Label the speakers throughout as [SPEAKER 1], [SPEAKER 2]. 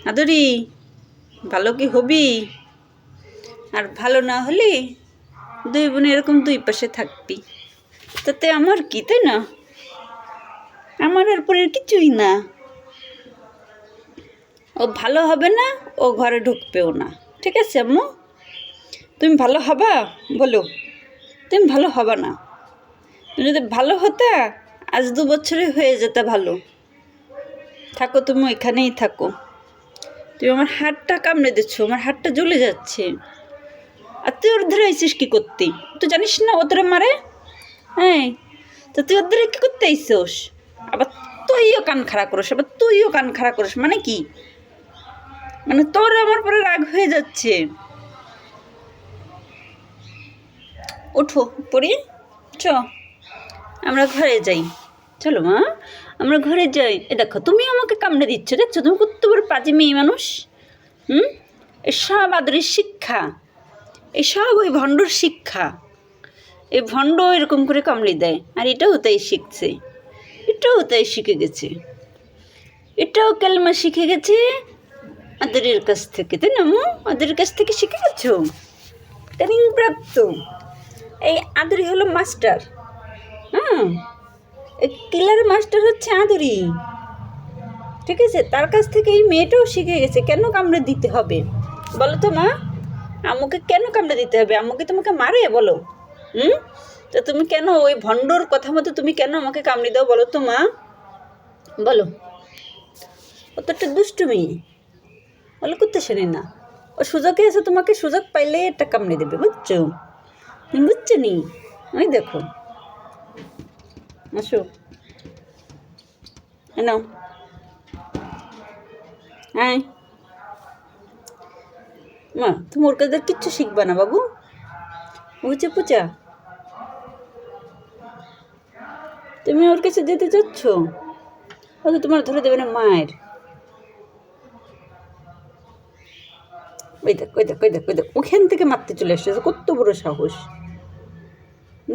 [SPEAKER 1] আদরি, ভালো কি হবি? আর ভালো না হলে দুই বোন এরকম দুই পাশে থাকবি, তাতে আমার কি, তাই না? আমার আর পরের কিছুই না। ও ভালো হবে না, ও ঘরে ঢুকবেও না, ঠিক আছে আম্মু? তুমি ভালো হবা? বলো, তুমি ভালো হবা না। তুমি যদি ভালো হতে আজ 2 বছরে হয়ে যেতে ভালো। থাকো, তুমি এখানেই থাকো। তুমি আমার হাতটা কামড়ে দিচ্ছ, আমার হাতটা জ্বলে যাচ্ছে। আর তুই ওর ধরে আইসিস কি করতে? তুই জানিস না ও তোরা মারে? হ্যাঁ, তো তুই ওর ধরে কী করতে আইসোস? আবার তুইও কান খাড়া করিস, আবার তুইও কান খাড়া করিস, মানে কি? মানে তোর আমার পরে রাগ হয়ে যাচ্ছে। ওঠো পড়ি, চ আমরা ঘরে যাই। চলো মা, আমরা ঘরে যাই। এ দেখো, তুমি আমাকে কামড়ে দিচ্ছ, দেখছো তুমি কত বড় পাজি মেয়ে মানুষ। এসব আদরের শিক্ষা, এসব ওই ভণ্ডর শিক্ষা। এই ভণ্ড এরকম করে কামড়ে দেয়, আর এটাও তাই শিখছে, এটাও তাই শিখে গেছে, এটাও কালমা শিখে গেছে আদরের কাছ থেকে, তাই না মু? আদরের কাছ থেকে শিখে গেছো, ট্রেনিং প্রাপ্ত। এই আদরি হলো মাস্টার। হ্যাঁ, এই কিলার মাস্টার হচ্ছে আদরি, ঠিক আছে? তার কাছ থেকে এই মেয়েটাও শিখে গেছে কেন কামড়ে দিতে হবে। বলো তো মা, আম্মুকে কেন কামড়ে দিতে হবে? আম্মুকে তোমাকে মারে বলো? তো তুমি কেন ওই ভণ্ডর কথা মতো তুমি কেন আমাকে কামড়ে দাও বলো তো মা? বলো। ও তো একটা দুষ্টু মেয়ে, বলো করতে শোনে না। ও সুযোগে এসে তোমাকে সুযোগ পাইলে একটা কামড়ে দেবে, বুঝছো? তুমি বুঝছো নি? ওই দেখো, আসো, নাও, হ্যাঁ। মা, তুমি ওর কাছে কিচ্ছু শিখবা না বাবু, বুঝে পুচা। তুমি ওর কাছে যেতে চাচ্ছ, হয়তো তোমার ধরে দেবে না মায়ের। ওই দেখ, ওই দেখ, ওই দেখ, ওই দেখ, ওখান থেকে মারতে চলে এসেছে, কত বড় সাহস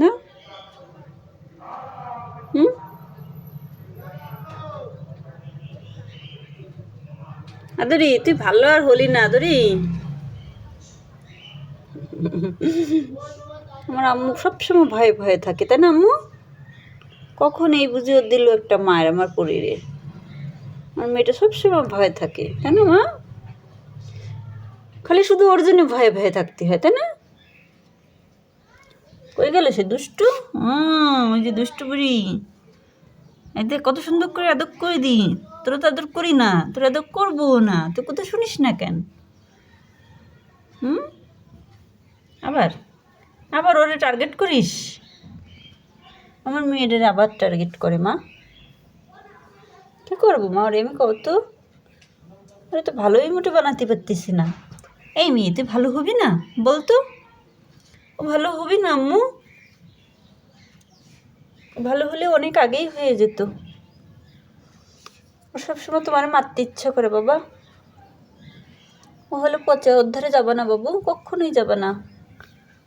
[SPEAKER 1] না? আদরি, তুই ভালো আর হলি না আদরি। আমার আম্মু সবসময় ভয়ে ভয়ে থাকে, তাই না আম্মু? কখন এই বুঝিয়ে দিল একটা মায়ের আমার শরীরে। আমার মেয়েটা সবসময় ভয়ে থাকে, তাই না মা? খালি শুধু ওর জন্য ভয়ে ভয়ে থাকতে হয়, তাই না? কই গেল সে দুষ্টু? ওই যে দুষ্টু বুড়ি, এতে কত সুন্দর করে আদর করে দিই। তোরা তো আদর করি না, তোরা আদর করবো না, তুই কোথাও শুনিস না কেন? আবার আবার ওরে টার্গেট করিস? আমার মেয়েদের আবার টার্গেট করে মা। কী করবো মা, ওরে আমি কত, ওরে তো ভালোই মোটে বানাতে পারতেছি না। এই মেয়ে, তুই ভালো হবি না বলতো? ও ভালো হবি না আম্মু? ভালো হলে অনেক আগেই হয়ে যেত। ও সবসময় তোমার মারতে ইচ্ছা করে বাবা। ও হলো পচা, ওর ধারে যাবে না বাবু, কক্ষণই যাবে না।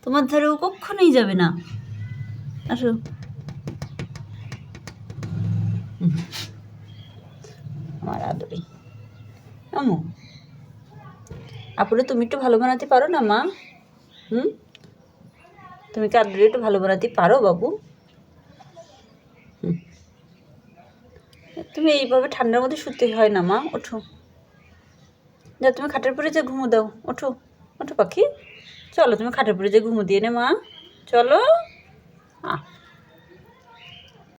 [SPEAKER 1] তোমার ধারে ও কক্ষণই যাবে না। আসো। আমার আদরি আম্মু। আপুরে, তুমি একটু ভালো বানাতে পারো না মা? তুমি কি আদরি একটু ভালো বানাতে পারো বাবু? তুমি এইভাবে ঠান্ডার মধ্যে শুতে হয় না মা, ওঠো। যা, তুমি খাটের পরে যে ঘুমো দাও, ওঠো, ওঠো পাখি। চলো, তুমি খাটের পরে যে ঘুমো দিয়ে নে মা, চলো।